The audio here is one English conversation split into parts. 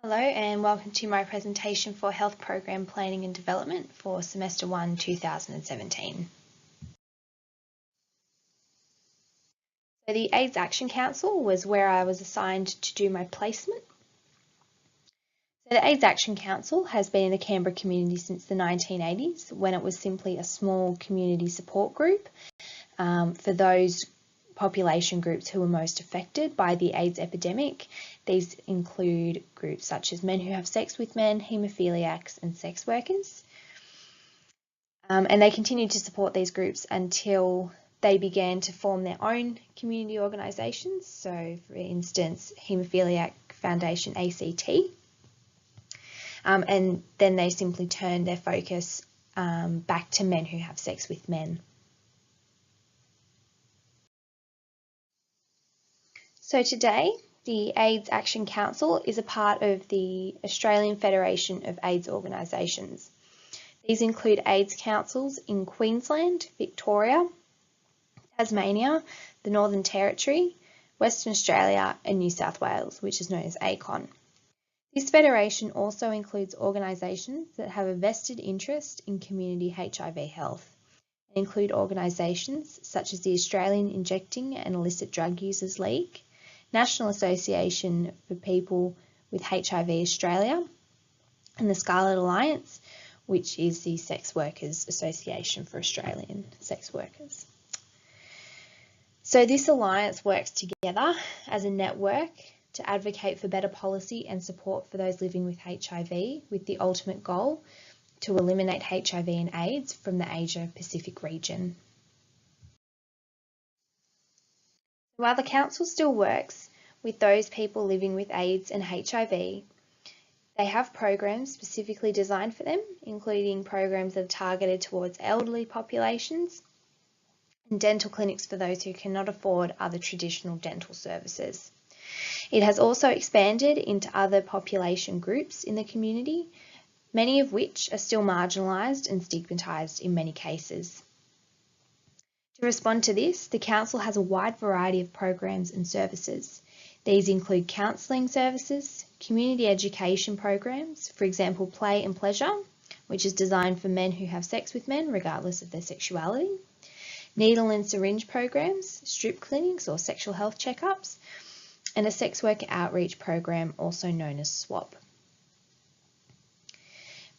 Hello and welcome to my presentation for Health Program Planning and Development for Semester 1 2017. So the AIDS Action Council was where I was assigned to do my placement. So the AIDS Action Council has been in the Canberra community since the 1980s, when it was simply a small community support group for those population groups who were most affected by the AIDS epidemic. These include groups such as men who have sex with men, haemophiliacs and sex workers. And they continued to support these groups until they began to form their own community organisations. So for instance, Haemophiliac Foundation ACT. And then they simply turned their focus back to men who have sex with men. So today, the AIDS Action Council is a part of the Australian Federation of AIDS Organisations. These include AIDS councils in Queensland, Victoria, Tasmania, the Northern Territory, Western Australia and New South Wales, which is known as ACON. This federation also includes organisations that have a vested interest in community HIV health, and include organisations such as the Australian Injecting and Illicit Drug Users League, National Association for People with HIV Australia, and the Scarlet Alliance, which is the Sex Workers Association for Australian Sex Workers. So this alliance works together as a network to advocate for better policy and support for those living with HIV, with the ultimate goal to eliminate HIV and AIDS from the Asia Pacific region. While the Council still works with those people living with AIDS and HIV, they have programs specifically designed for them, including programs that are targeted towards elderly populations and dental clinics for those who cannot afford other traditional dental services. It has also expanded into other population groups in the community, many of which are still marginalised and stigmatised in many cases. To respond to this, the Council has a wide variety of programs and services. These include counselling services, community education programs, for example Play and Pleasure, which is designed for men who have sex with men regardless of their sexuality, needle and syringe programs, strip clinics or sexual health checkups, and a sex worker outreach program also known as SWAP.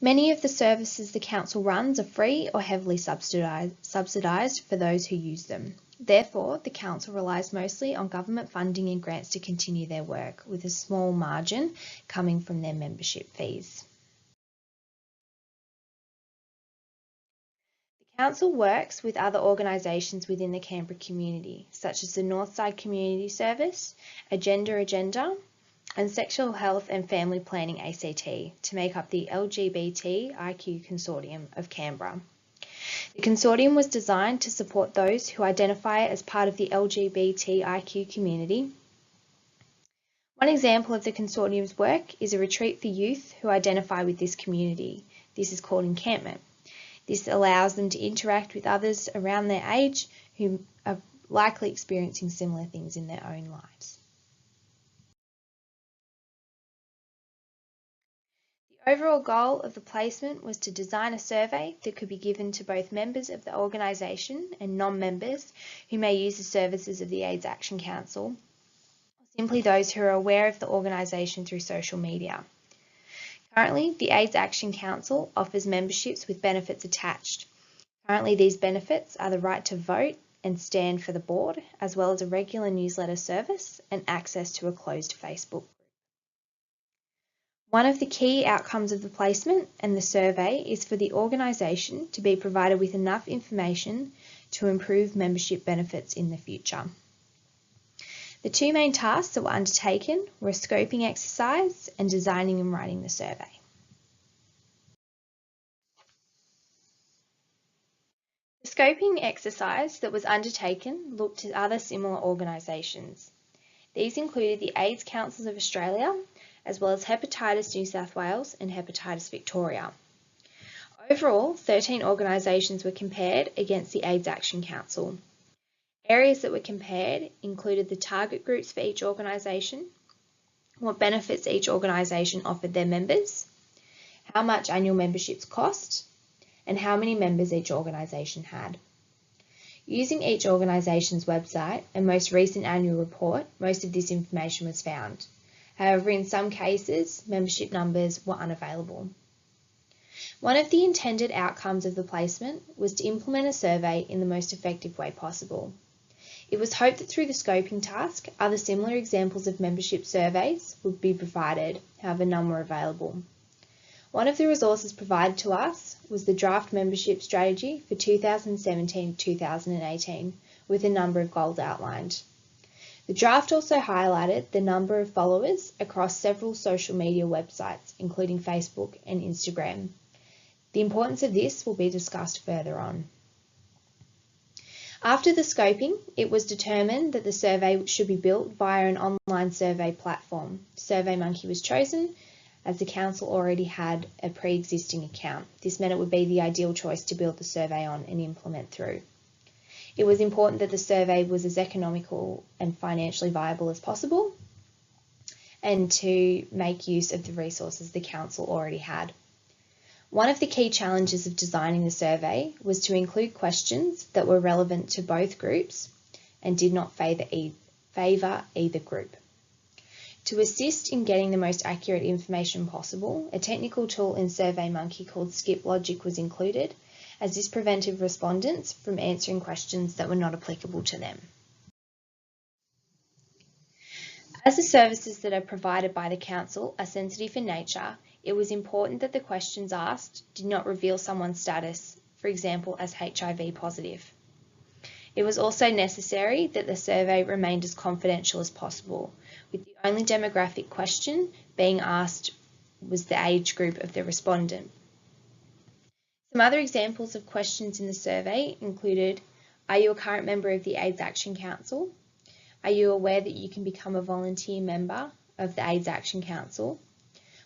Many of the services the Council runs are free or heavily subsidised for those who use them. Therefore, the Council relies mostly on government funding and grants to continue their work, with a small margin coming from their membership fees. The Council works with other organisations within the Canberra community, such as the Northside Community Service, Agenda, and Sexual Health and Family Planning ACT, to make up the LGBTIQ Consortium of Canberra. The consortium was designed to support those who identify as part of the LGBTIQ community. One example of the consortium's work is a retreat for youth who identify with this community. This is called encampment. This allows them to interact with others around their age who are likely experiencing similar things in their own lives. The overall goal of the placement was to design a survey that could be given to both members of the organisation and non-members who may use the services of the AIDS Action Council, or simply those who are aware of the organisation through social media. Currently, the AIDS Action Council offers memberships with benefits attached. Currently, these benefits are the right to vote and stand for the board, as well as a regular newsletter service and access to a closed Facebook group. One of the key outcomes of the placement and the survey is for the organisation to be provided with enough information to improve membership benefits in the future. The two main tasks that were undertaken were a scoping exercise and designing and writing the survey. The scoping exercise that was undertaken looked at other similar organisations. These included the AIDS Councils of Australia, as well as Hepatitis New South Wales and Hepatitis Victoria. Overall, 13 organisations were compared against the AIDS Action Council. Areas that were compared included the target groups for each organisation, what benefits each organisation offered their members, how much annual memberships cost, and how many members each organisation had. Using each organisation's website and most recent annual report, most of this information was found. However, in some cases, membership numbers were unavailable. One of the intended outcomes of the placement was to implement a survey in the most effective way possible. It was hoped that through the scoping task, other similar examples of membership surveys would be provided, however none were available. One of the resources provided to us was the draft membership strategy for 2017-2018 with a number of goals outlined. The draft also highlighted the number of followers across several social media websites, including Facebook and Instagram. The importance of this will be discussed further on. After the scoping, it was determined that the survey should be built via an online survey platform. SurveyMonkey was chosen as the council already had a pre-existing account. This meant it would be the ideal choice to build the survey on and implement through. It was important that the survey was as economical and financially viable as possible and to make use of the resources the council already had. One of the key challenges of designing the survey was to include questions that were relevant to both groups and did not favour either group. To assist in getting the most accurate information possible, a technical tool in SurveyMonkey called Skip Logic was included, as this prevented respondents from answering questions that were not applicable to them. As the services that are provided by the council are sensitive in nature, it was important that the questions asked did not reveal someone's status, for example, as HIV positive. It was also necessary that the survey remained as confidential as possible, with the only demographic question being asked was the age group of the respondent. Some other examples of questions in the survey included: are you a current member of the AIDS Action Council? Are you aware that you can become a volunteer member of the AIDS Action Council?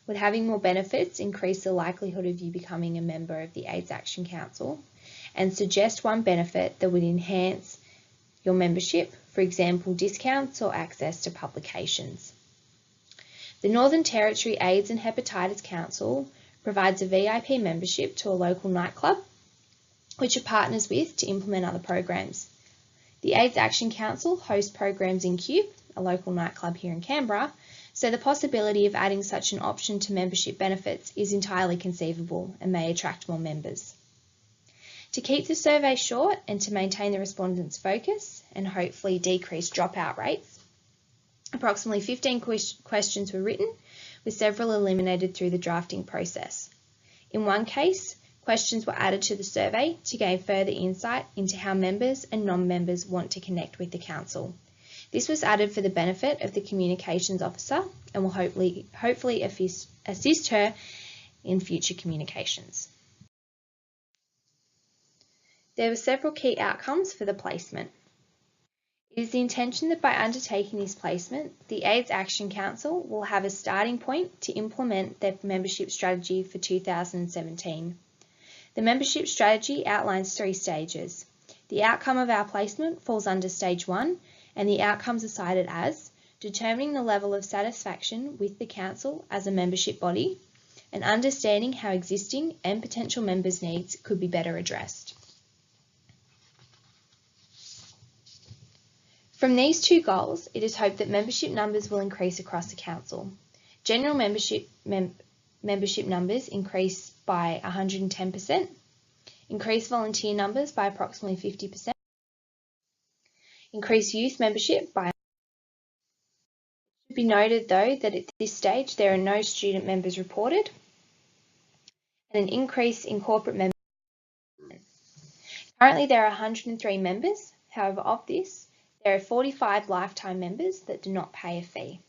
Would having more benefits increase the likelihood of you becoming a member of the AIDS Action Council? And suggest one benefit that would enhance your membership, for example, discounts or access to publications. The Northern Territory AIDS and Hepatitis Council provides a VIP membership to a local nightclub, which it partners with to implement other programs. The AIDS Action Council hosts programs in Cube, a local nightclub here in Canberra, so the possibility of adding such an option to membership benefits is entirely conceivable and may attract more members. To keep the survey short and to maintain the respondents' focus and hopefully decrease dropout rates, approximately 15 questions were written, with several eliminated through the drafting process. In one case, questions were added to the survey to gain further insight into how members and non-members want to connect with the council. This was added for the benefit of the communications officer and will hopefully assist her in future communications. There were several key outcomes for the placement. It is the intention that by undertaking this placement, the AIDS Action Council will have a starting point to implement their membership strategy for 2017. The membership strategy outlines 3 stages. The outcome of our placement falls under Stage 1, and the outcomes are cited as determining the level of satisfaction with the council as a membership body and understanding how existing and potential members' needs could be better addressed. From these 2 goals, it is hoped that membership numbers will increase across the council. General membership numbers increase by 110%, increase volunteer numbers by approximately 50%, increase youth membership by. It should be noted though that at this stage there are no student members reported, and an increase in corporate members. Currently there are 103 members, however of this, there are 45 lifetime members that do not pay a fee.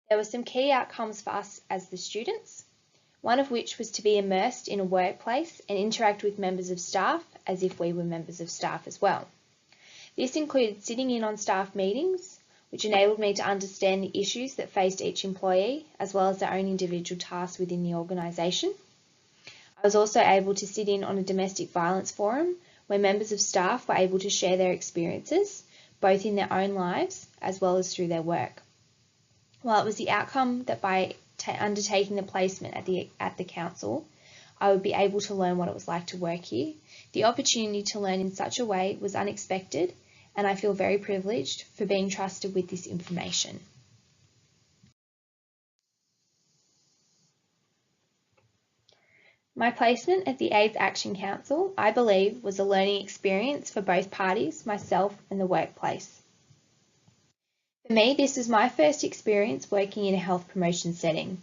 There were some key outcomes for us as the students, one of which was to be immersed in a workplace and interact with members of staff as if we were members of staff as well. This included sitting in on staff meetings, which enabled me to understand the issues that faced each employee as well as their own individual tasks within the organisation. I was also able to sit in on a domestic violence forum where members of staff were able to share their experiences, both in their own lives as well as through their work. While it was the outcome that by undertaking the placement at the council, I would be able to learn what it was like to work here, the opportunity to learn in such a way was unexpected, and I feel very privileged for being trusted with this information. My placement at the AIDS Action Council, I believe, was a learning experience for both parties, myself and the workplace. For me, this was my first experience working in a health promotion setting.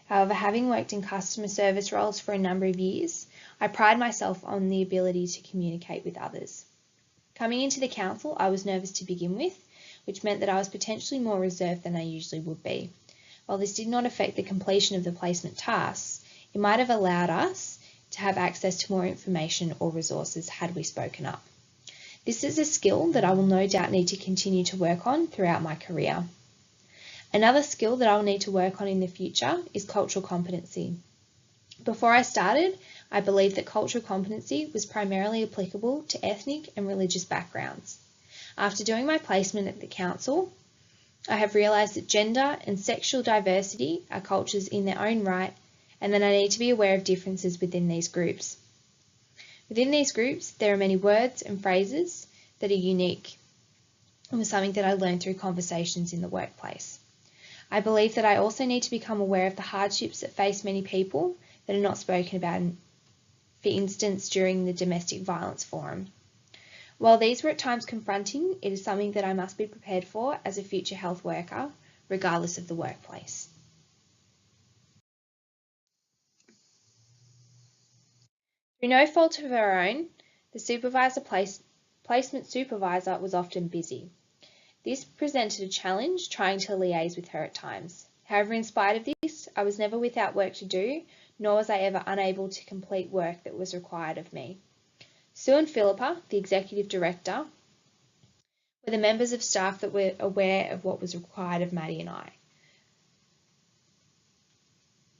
However, having worked in customer service roles for a number of years, I pride myself on the ability to communicate with others. Coming into the council, I was nervous to begin with, which meant that I was potentially more reserved than I usually would be. While this did not affect the completion of the placement tasks, it might have allowed us to have access to more information or resources had we spoken up. This is a skill that I will no doubt need to continue to work on throughout my career. Another skill that I will need to work on in the future is cultural competency. Before I started, I believed that cultural competency was primarily applicable to ethnic and religious backgrounds. After doing my placement at the council, I have realised that gender and sexual diversity are cultures in their own right, and that I need to be aware of differences within these groups. Within these groups, there are many words and phrases that are unique, and was something that I learned through conversations in the workplace. I believe that I also need to become aware of the hardships that face many people that are not spoken about, for instance, during the domestic violence forum. While these were at times confronting, it is something that I must be prepared for as a future health worker, regardless of the workplace. Through no fault of her own, the placement supervisor was often busy. This presented a challenge trying to liaise with her at times. However, in spite of this, I was never without work to do, nor was I ever unable to complete work that was required of me. Sue and Philippa, the executive director, were the members of staff that were aware of what was required of Maddie and I.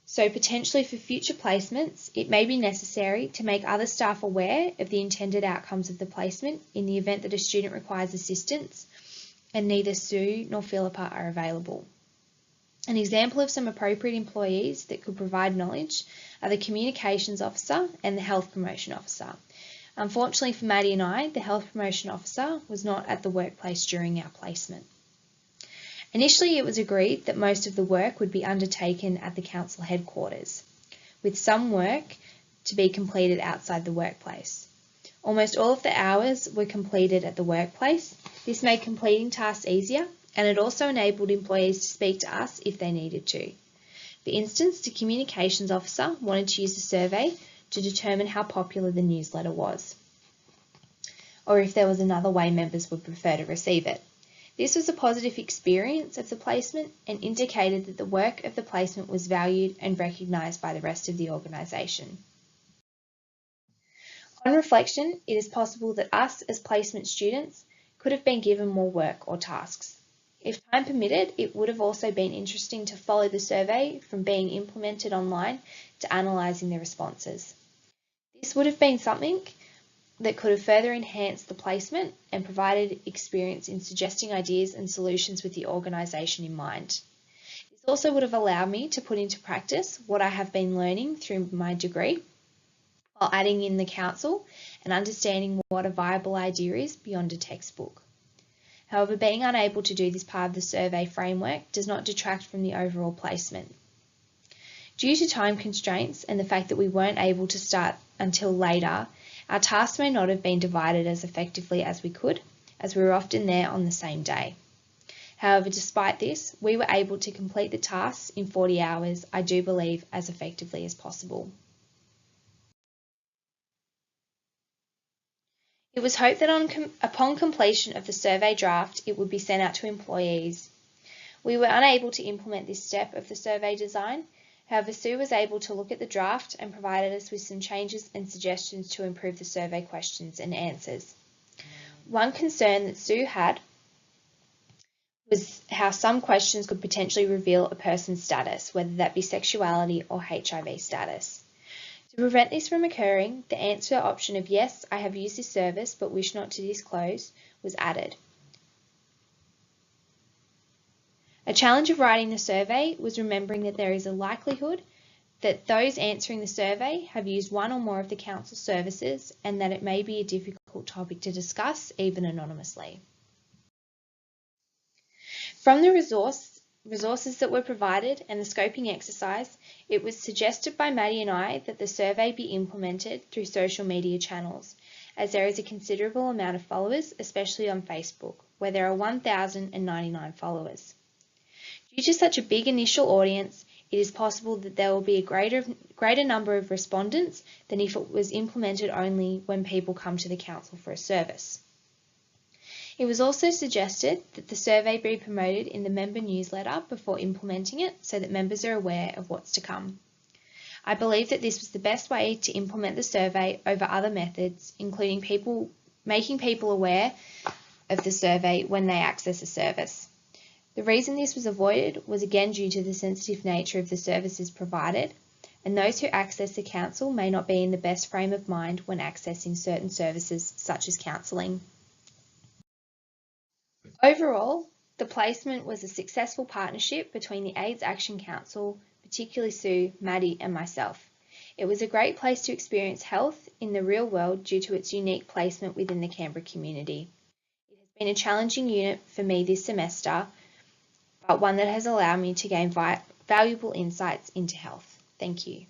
So potentially for future placements, it may be necessary to make other staff aware of the intended outcomes of the placement in the event that a student requires assistance and neither Sue nor Philippa are available. An example of some appropriate employees that could provide knowledge are the Communications Officer and the Health Promotion Officer. Unfortunately for Maddie and I, the Health Promotion Officer was not at the workplace during our placement. Initially, it was agreed that most of the work would be undertaken at the council headquarters, with some work to be completed outside the workplace. Almost all of the hours were completed at the workplace. This made completing tasks easier, and it also enabled employees to speak to us if they needed to. For instance, the Communications Officer wanted to use a survey to determine how popular the newsletter was, or if there was another way members would prefer to receive it. This was a positive experience of the placement and indicated that the work of the placement was valued and recognised by the rest of the organisation. On reflection, it is possible that us as placement students could have been given more work or tasks. If time permitted, it would have also been interesting to follow the survey from being implemented online to analysing the responses. This would have been something that could have further enhanced the placement and provided experience in suggesting ideas and solutions with the organisation in mind. This also would have allowed me to put into practice what I have been learning through my degree, while adding in the council and understanding what a viable idea is beyond a textbook. However, being unable to do this part of the survey framework does not detract from the overall placement. Due to time constraints and the fact that we weren't able to start until later, our tasks may not have been divided as effectively as we could, as we were often there on the same day. However, despite this, we were able to complete the tasks in 40 hours, I do believe, as effectively as possible. It was hoped that upon completion of the survey draft, it would be sent out to employees. We were unable to implement this step of the survey design. However, Sue was able to look at the draft and provided us with some changes and suggestions to improve the survey questions and answers. One concern that Sue had was how some questions could potentially reveal a person's status, whether that be sexuality or HIV status. To prevent this from occurring, the answer option of yes, I have used this service but wish not to disclose was added. A challenge of writing the survey was remembering that there is a likelihood that those answering the survey have used one or more of the council services and that it may be a difficult topic to discuss, even anonymously. From the resources that were provided and the scoping exercise, it was suggested by Maddie and I that the survey be implemented through social media channels, as there is a considerable amount of followers, especially on Facebook, where there are 1,099 followers. Due to such a big initial audience, it is possible that there will be a greater number of respondents than if it was implemented only when people come to the council for a service. It was also suggested that the survey be promoted in the member newsletter before implementing it so that members are aware of what's to come. I believe that this was the best way to implement the survey over other methods, including making people aware of the survey when they access a service. The reason this was avoided was again due to the sensitive nature of the services provided, and those who access the council may not be in the best frame of mind when accessing certain services such as counselling. Overall, the placement was a successful partnership between the AIDS Action Council, particularly Sue, Maddie and myself. It was a great place to experience health in the real world due to its unique placement within the Canberra community. It has been a challenging unit for me this semester, but one that has allowed me to gain valuable insights into health. Thank you.